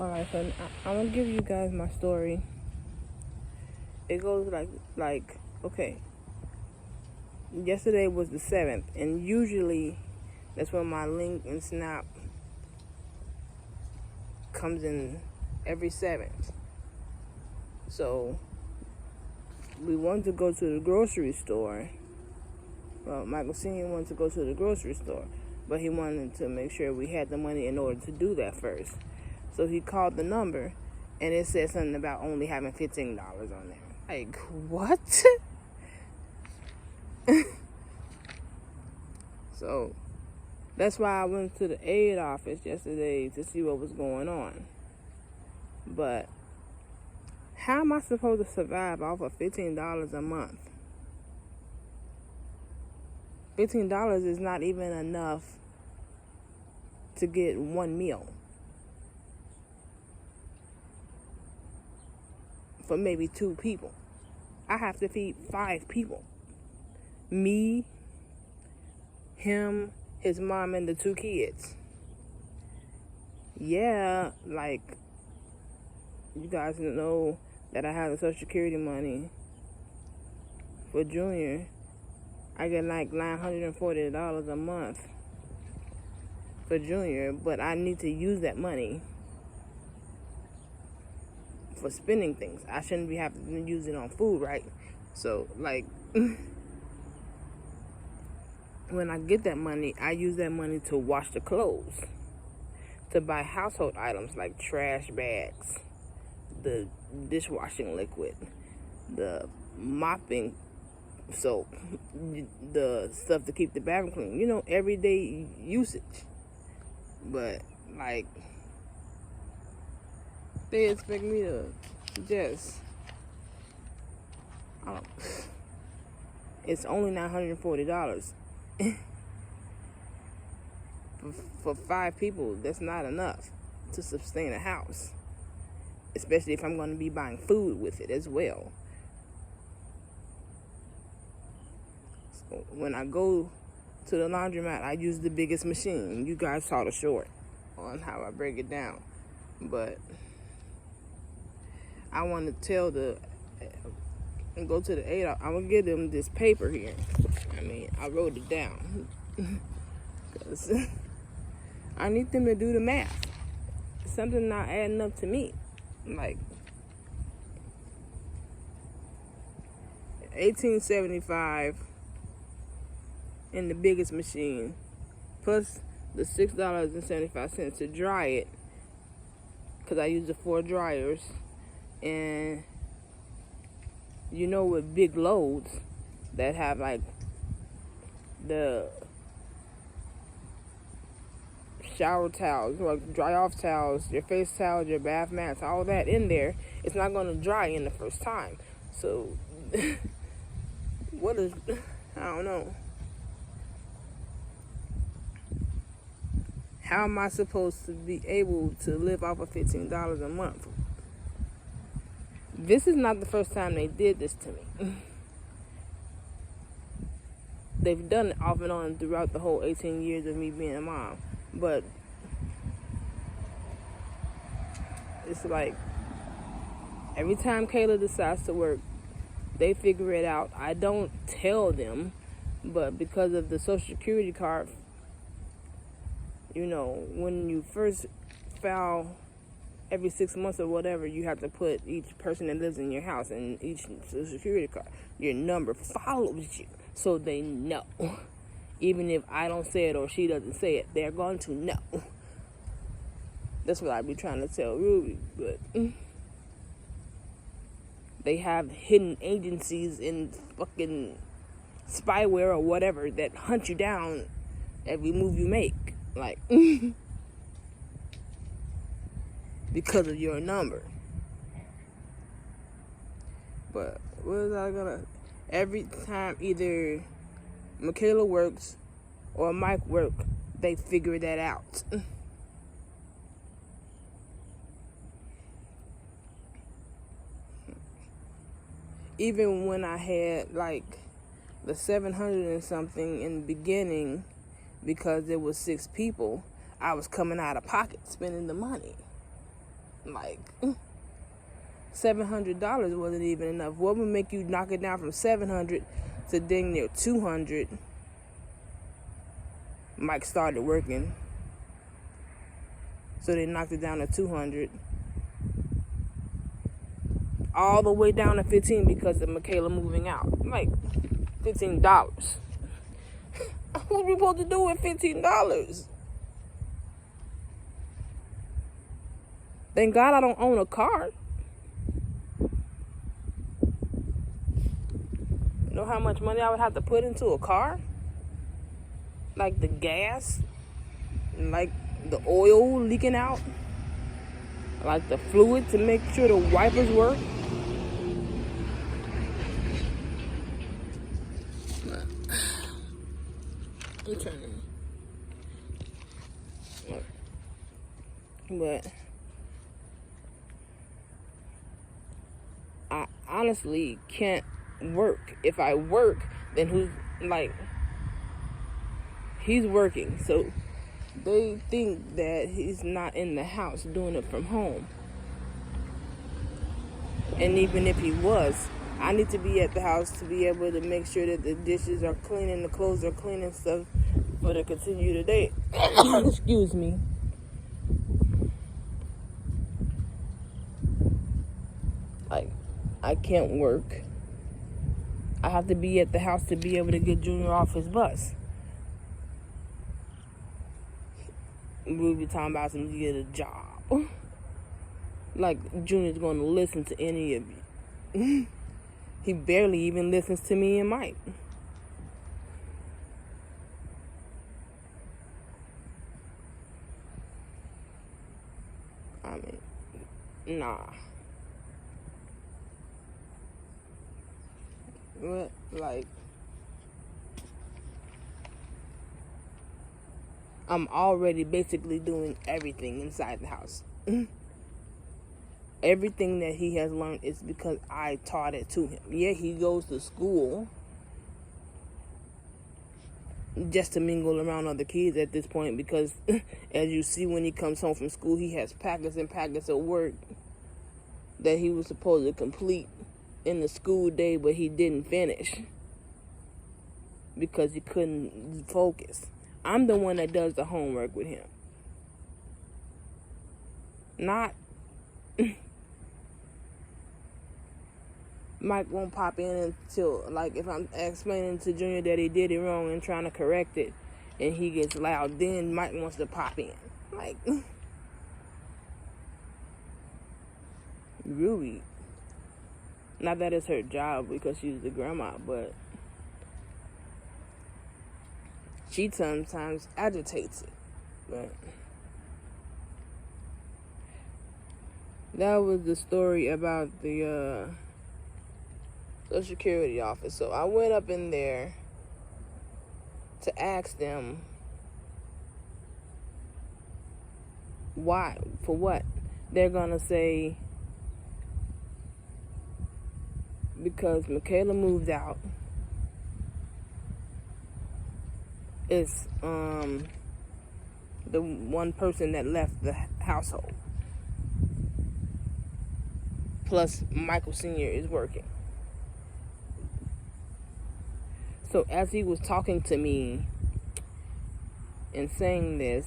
Alright, so I'm gonna give you guys my story. It goes okay. Yesterday was the 7th, and usually that's when my link and snap comes in every 7th. So we wanted to go to the grocery store. Well, Michael Sr. wanted to go to the grocery store, but he wanted to make sure we had the money in order to do that first. So he called the number, and it said something about only having $15 on there. Like, what? So that's why I went to the aid office yesterday to see what was going on. But how am I supposed to survive off of $15 a month? $15 is not even enough to get one meal for maybe 2 people. I have to feed 5 people. Me, him, his mom, and the 2 kids. Yeah, like, you guys know that I have the Social Security money for Junior. I get like $940 a month for Junior, but I need to use that money for spending things. I shouldn't be having to use it on food, right? So, like, when I get that money, I use that money to wash the clothes, to buy household items like trash bags, the dishwashing liquid, the mopping soap, the stuff to keep the bathroom clean. You know, everyday usage. But, like, they expect me to just, it's only $940. For 5 people, that's not enough to sustain a house. Especially if I'm going to be buying food with it as well. So when I go to the laundromat, I use the biggest machine. You guys saw the short on how I break it down. But I want to tell and go to the aid. I'm going to give them this paper here. I wrote it down. Because I need them to do the math. Something not adding up to me. Like, $18.75 in the biggest machine, plus the $6.75 to dry it, because I use the 4 dryers. And you know, with big loads that have like the shower towels, or dry off towels, your face towels, your bath mats, all that in there, it's not going to dry in the first time. So I don't know. How am I supposed to be able to live off of $15 a month? This is not the first time they did this to me. They've done it off and on throughout the whole 18 years of me being a mom. But it's like, every time Kayla decides to work, they figure it out. I don't tell them, but because of the Social Security card, you know, when you first file every 6 months or whatever, you have to put each person that lives in your house and each Social Security card. Your number follows you, so they know. Even if I don't say it or she doesn't say it, they're going to know. That's what I be trying to tell Ruby, but they have hidden agencies in fucking spyware or whatever that hunt you down every move you make. Like, because of your number. But what is I gonna? Every time either Michaela works or Mike work, they figure that out. Even when I had like the 700 and something in the beginning, because there was 6 people, I was coming out of pocket spending the money. Like, $700 wasn't even enough. What would make you knock it down from 700 to dang near 200? Mike started working, so they knocked it down to 200, all the way down to 15 because of Michaela moving out. Like, $15. What are we supposed to do with $15? Thank God I don't own a car. You know how much money I would have to put into a car? Like the gas, like the oil leaking out, like the fluid to make sure the wipers work. I'm turning. But I honestly can't work. If I work, then who's like, he's working, so they think that he's not in the house doing it from home. And even if he was, I need to be at the house to be able to make sure that the dishes are clean and the clothes are clean and stuff for to continue the day. Excuse me. Like, I can't work. I have to be at the house to be able to get Junior off his bus. We'll be talking about him to get a job. Like, Junior's going to listen to any of you. He barely even listens to me and Mike. I mean, nah. What? Like, I'm already basically doing everything inside the house. Everything that he has learned is because I taught it to him. Yeah, he goes to school just to mingle around other kids at this point because, as you see, when he comes home from school, he has packets and packets of work that he was supposed to complete in the school day, but he didn't finish because he couldn't focus. I'm the one that does the homework with him. Not Mike won't pop in until, like, if I'm explaining to Junior that he did it wrong and trying to correct it, and he gets loud, then Mike wants to pop in. Like, really. Not that it's her job because she's the grandma, but she sometimes agitates it. But that was the story about the Social Security office. So I went up in there to ask them why, for what. They're gonna say because Michaela moved out. It's the one person that left the household. Plus Michael Sr. is working. So as he was talking to me and saying this,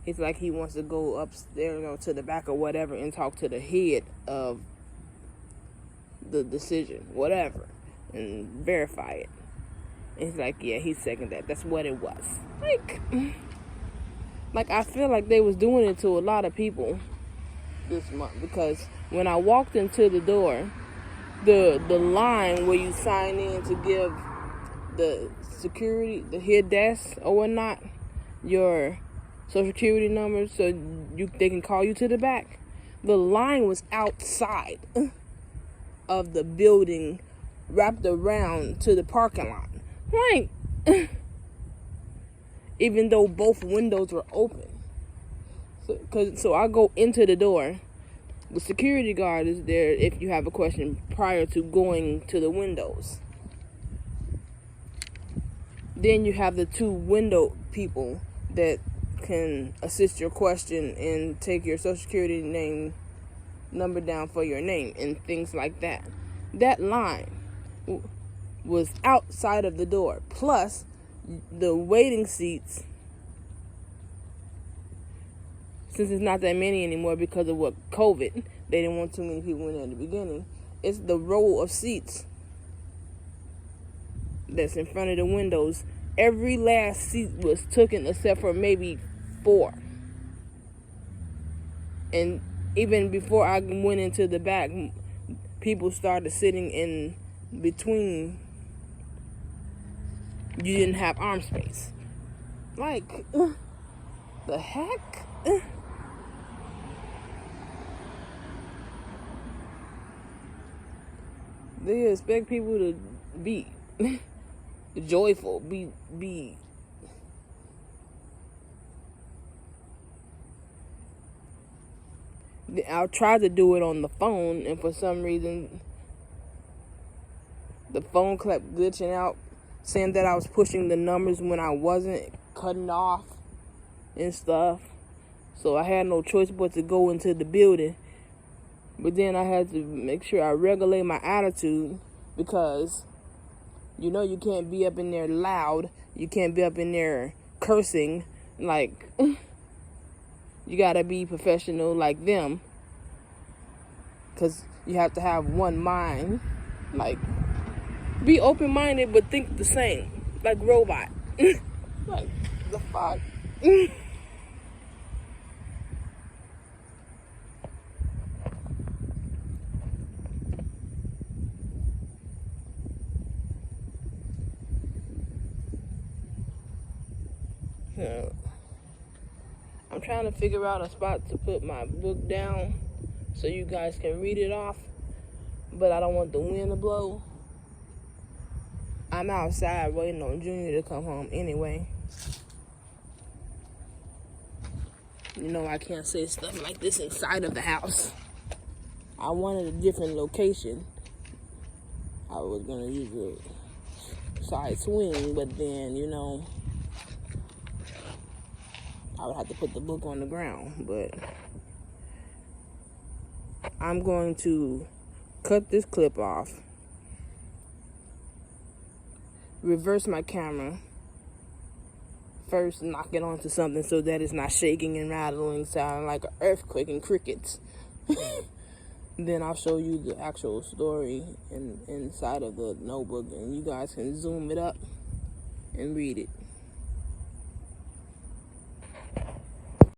it's like he wants to go upstairs, to the back or whatever, and talk to the head of the decision, whatever, and verify it. And he's like, yeah, he's second that. That's what it was. Like I feel like they was doing it to a lot of people this month, because when I walked into the door, the line where you sign in to give the security, the head desk or whatnot, your social security number so they can call you to the back, the line was outside of the building, wrapped around to the parking lot. Right. Even though both windows were open. So I go into the door. The security guard is there if you have a question prior to going to the windows. Then you have the two window people that can assist your question and take your social security name number down for your name and things like that. That line was outside of the door. Plus, the waiting seats, since it's not that many anymore because of what COVID, they didn't want too many people in there at the beginning. It's the row of seats that's in front of the windows. Every last seat was taken except for maybe 4. And even before I went into the back, people started sitting in between. You didn't have arm space. Like, the heck? They expect people to be joyful, be. I tried to do it on the phone, and for some reason, the phone kept glitching out, saying that I was pushing the numbers when I wasn't, cutting off and stuff. So I had no choice but to go into the building. But then I had to make sure I regulate my attitude, because you know you can't be up in there loud. You can't be up in there cursing. Like, you gotta be professional like them, because you have to have one mind. Like, be open-minded but think the same. Like robot. Like, the fuck? I'm trying to figure out a spot to put my book down so you guys can read it off, but I don't want the wind to blow. I'm outside waiting on Junior to come home anyway. You know I can't say stuff like this inside of the house. I wanted a different location. I was gonna use a side swing, but then, you know, I would have to put the book on the ground. But I'm going to cut this clip off, reverse my camera, first knock it onto something so that it's not shaking and rattling, sounding like an earthquake and crickets. Then I'll show you the actual story inside of the notebook, and you guys can zoom it up and read it.